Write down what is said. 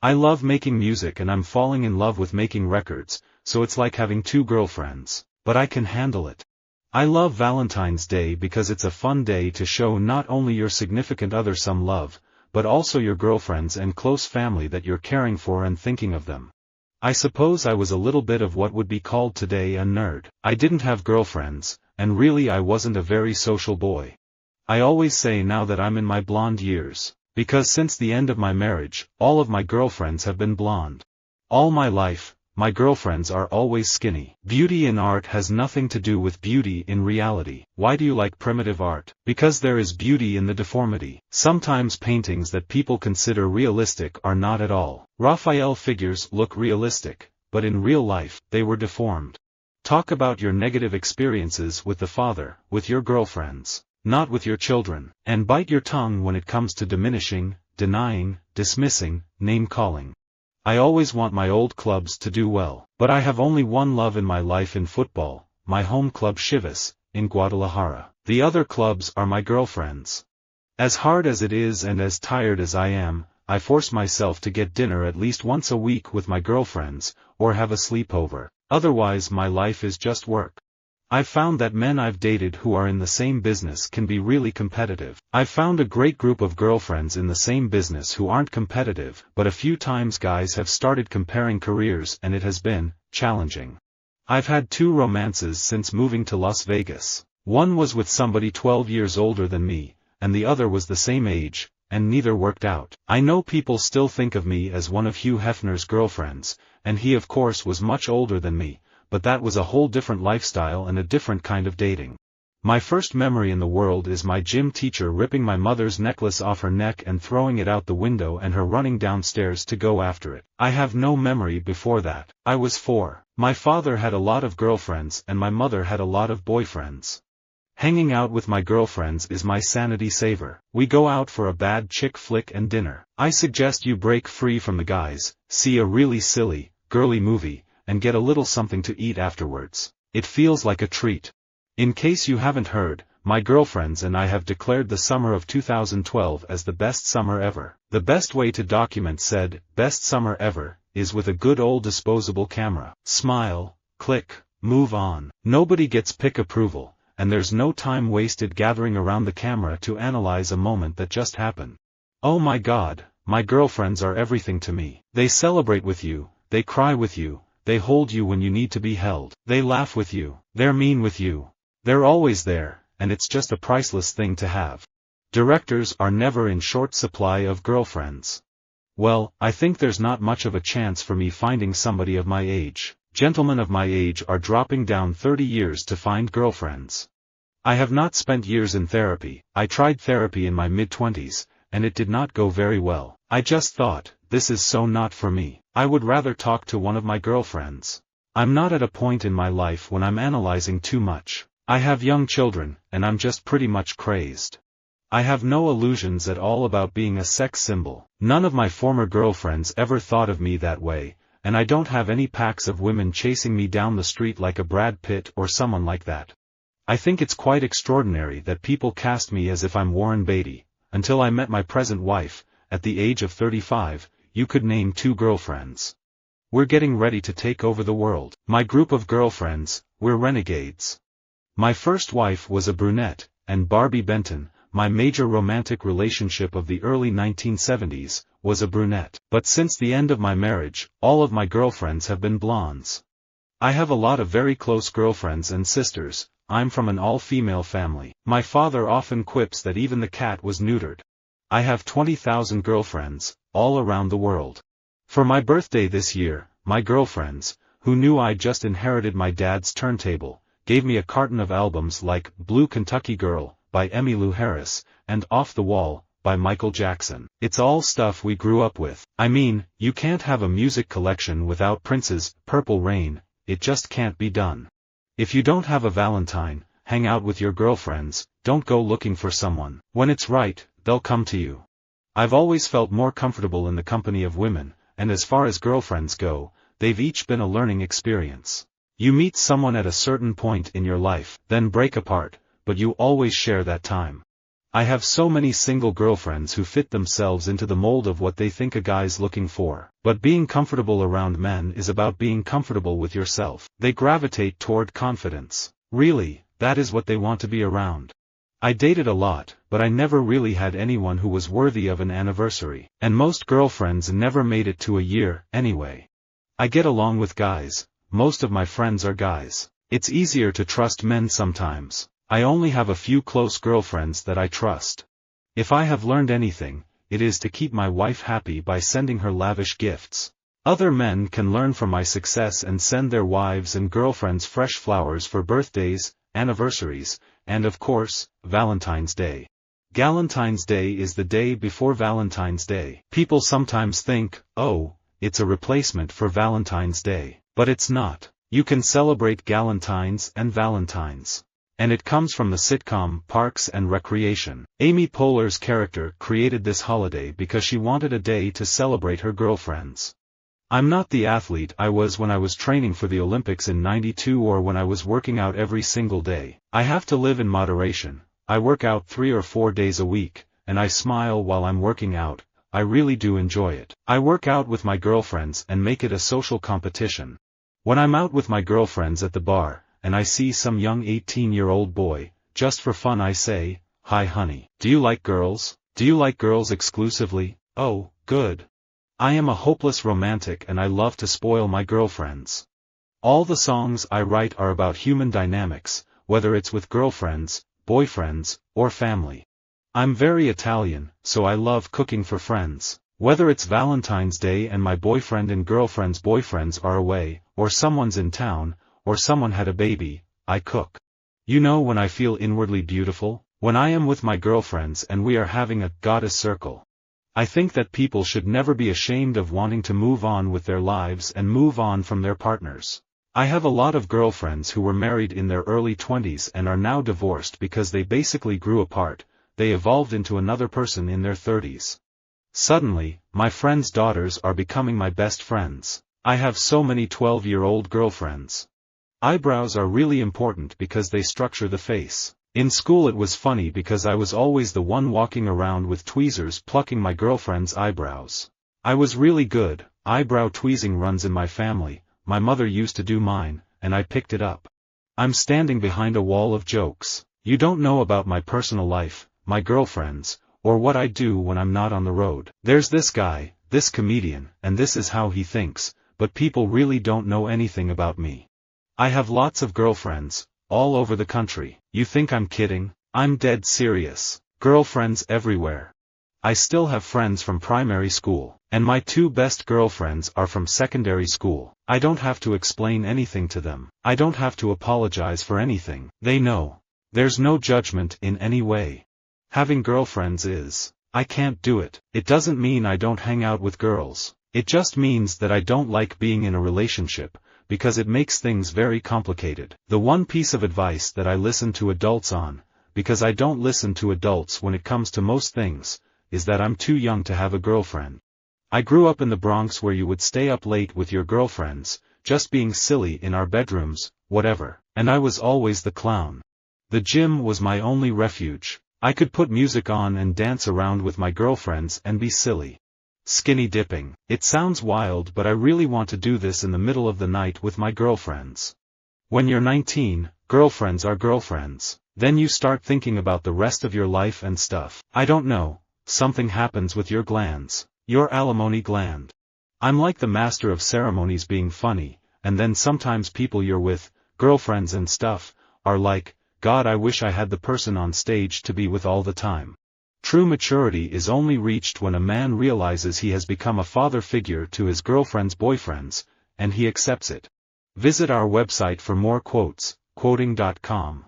I love making music and I'm falling in love with making records, so it's like having two girlfriends. But I can handle it. I love Valentine's Day because it's a fun day to show not only your significant other some love, but also your girlfriends and close family that you're caring for and thinking of them. I suppose I was a little bit of what would be called today a nerd. I didn't have girlfriends, and really I wasn't a very social boy. I always say now that I'm in my blonde years, because since the end of my marriage, all of my girlfriends have been blonde. All my life, my girlfriends are always skinny. Beauty in art has nothing to do with beauty in reality. Why do you like primitive art? Because there is beauty in the deformity. Sometimes paintings that people consider realistic are not at all. Raphael figures look realistic, but in real life, they were deformed. Talk about your negative experiences with the father, with your girlfriends, not with your children, and bite your tongue when it comes to diminishing, denying, dismissing, name-calling. I always want my old clubs to do well, but I have only one love in my life in football, my home club Chivas, in Guadalajara. The other clubs are my girlfriends. As hard as it is and as tired as I am, I force myself to get dinner at least once a week with my girlfriends, or have a sleepover. Otherwise my life is just work. I've found that men I've dated who are in the same business can be really competitive. I've found a great group of girlfriends in the same business who aren't competitive, but a few times guys have started comparing careers and it has been challenging. I've had 2 romances since moving to Las Vegas. One was with somebody 12 years older than me, and the other was the same age, and neither worked out. I know people still think of me as one of Hugh Hefner's girlfriends, and he of course was much older than me, but that was a whole different lifestyle and a different kind of dating. My first memory in the world is my gym teacher ripping my mother's necklace off her neck and throwing it out the window and her running downstairs to go after it. I have no memory before that. I was 4. My father had a lot of girlfriends and my mother had a lot of boyfriends. Hanging out with my girlfriends is my sanity saver. We go out for a bad chick flick and dinner. I suggest you break free from the guys, see a really silly, girly movie, and get a little something to eat afterwards. It feels like a treat. In case you haven't heard, my girlfriends and I have declared the summer of 2012 as the best summer ever. The best way to document said, best summer ever, is with a good old disposable camera. Smile, click, move on. Nobody gets pick approval, and there's no time wasted gathering around the camera to analyze a moment that just happened. Oh my God, my girlfriends are everything to me. They celebrate with you, they cry with you, they hold you when you need to be held. They laugh with you. They're mean with you. They're always there, and it's just a priceless thing to have. Directors are never in short supply of girlfriends. Well, I think there's not much of a chance for me finding somebody of my age. Gentlemen of my age are dropping down 30 years to find girlfriends. I have not spent years in therapy. I tried therapy in my mid-20s, and it did not go very well. I just thought, this is so not for me. I would rather talk to one of my girlfriends. I'm not at a point in my life when I'm analyzing too much. I have young children, and I'm just pretty much crazed. I have no illusions at all about being a sex symbol. None of my former girlfriends ever thought of me that way, and I don't have any packs of women chasing me down the street like a Brad Pitt or someone like that. I think it's quite extraordinary that people cast me as if I'm Warren Beatty. Until I met my present wife, at the age of 35, you could name 2 girlfriends. We're getting ready to take over the world. My group of girlfriends, we're renegades. My first wife was a brunette, and Barbie Benton, my major romantic relationship of the early 1970s, was a brunette. But since the end of my marriage, all of my girlfriends have been blondes. I have a lot of very close girlfriends and sisters. I'm from an all-female family. My father often quips that even the cat was neutered. I have 20,000 girlfriends, all around the world. For my birthday this year, my girlfriends, who knew I just inherited my dad's turntable, gave me a carton of albums like Blue Kentucky Girl, by Emmylou Harris, and Off the Wall, by Michael Jackson. It's all stuff we grew up with. I mean, you can't have a music collection without Prince's Purple Rain, it just can't be done. If you don't have a Valentine, hang out with your girlfriends, don't go looking for someone. When it's right, they'll come to you. I've always felt more comfortable in the company of women, and as far as girlfriends go, they've each been a learning experience. You meet someone at a certain point in your life, then break apart, but you always share that time. I have so many single girlfriends who fit themselves into the mold of what they think a guy's looking for. But being comfortable around men is about being comfortable with yourself. They gravitate toward confidence. Really, that is what they want to be around. I dated a lot, but I never really had anyone who was worthy of an anniversary. And most girlfriends never made it to a year, anyway. I get along with guys. Most of my friends are guys. It's easier to trust men sometimes. I only have a few close girlfriends that I trust. If I have learned anything, it is to keep my wife happy by sending her lavish gifts. Other men can learn from my success and send their wives and girlfriends fresh flowers for birthdays, anniversaries, and of course, Valentine's Day. Galentine's Day is the day before Valentine's Day. People sometimes think, oh, it's a replacement for Valentine's Day. But it's not. You can celebrate Galentines and Valentines. And it comes from the sitcom Parks and Recreation. Amy Poehler's character created this holiday because she wanted a day to celebrate her girlfriends. I'm not the athlete I was when I was training for the Olympics in '92 or when I was working out every single day. I have to live in moderation. I work out 3 or 4 days a week, and I smile while I'm working out. I really do enjoy it. I work out with my girlfriends and make it a social competition. When I'm out with my girlfriends at the bar, and I see some young 18-year-old boy, just for fun I say, "Hi honey, do you like girls? Do you like girls exclusively? Oh, good. I am a hopeless romantic and I love to spoil my girlfriends." All the songs I write are about human dynamics, whether it's with girlfriends, boyfriends, or family. I'm very Italian, so I love cooking for friends. Whether it's Valentine's Day and my boyfriend and girlfriend's boyfriends are away, or someone's in town, or someone had a baby, I cook. You know when I feel inwardly beautiful? When I am with my girlfriends and we are having a goddess circle. I think that people should never be ashamed of wanting to move on with their lives and move on from their partners. I have a lot of girlfriends who were married in their early 20s and are now divorced because they basically grew apart. They evolved into another person in their 30s. Suddenly, my friends' daughters are becoming my best friends. I have so many 12-year-old girlfriends. Eyebrows are really important because they structure the face. In school it was funny because I was always the one walking around with tweezers plucking my girlfriend's eyebrows. I was really good. Eyebrow tweezing runs in my family. My mother used to do mine, and I picked it up. I'm standing behind a wall of jokes. You don't know about my personal life, my girlfriends, or what I do when I'm not on the road. There's this guy, this comedian, and this is how he thinks, but people really don't know anything about me. I have lots of girlfriends, all over the country. You think I'm kidding? I'm dead serious. Girlfriends everywhere. I still have friends from primary school, and my 2 best girlfriends are from secondary school. I don't have to explain anything to them. I don't have to apologize for anything. They know. There's no judgment in any way. Having girlfriends is, I can't do it. It doesn't mean I don't hang out with girls. It just means that I don't like being in a relationship, because it makes things very complicated. The one piece of advice that I listen to adults on, because I don't listen to adults when it comes to most things, is that I'm too young to have a girlfriend. I grew up in the Bronx where you would stay up late with your girlfriends, just being silly in our bedrooms, whatever, and I was always the clown. The gym was my only refuge. I could put music on and dance around with my girlfriends and be silly. Skinny dipping. It sounds wild, but I really want to do this in the middle of the night with my girlfriends. When you're 19, girlfriends are girlfriends. Then you start thinking about the rest of your life and stuff. I don't know, something happens with your glands. Your alimony gland. I'm like the master of ceremonies being funny, and then sometimes people you're with, girlfriends and stuff, are like, God, I wish I had the person on stage to be with all the time. True maturity is only reached when a man realizes he has become a father figure to his girlfriend's boyfriends, and he accepts it. Visit our website for more quotes, quoting.com.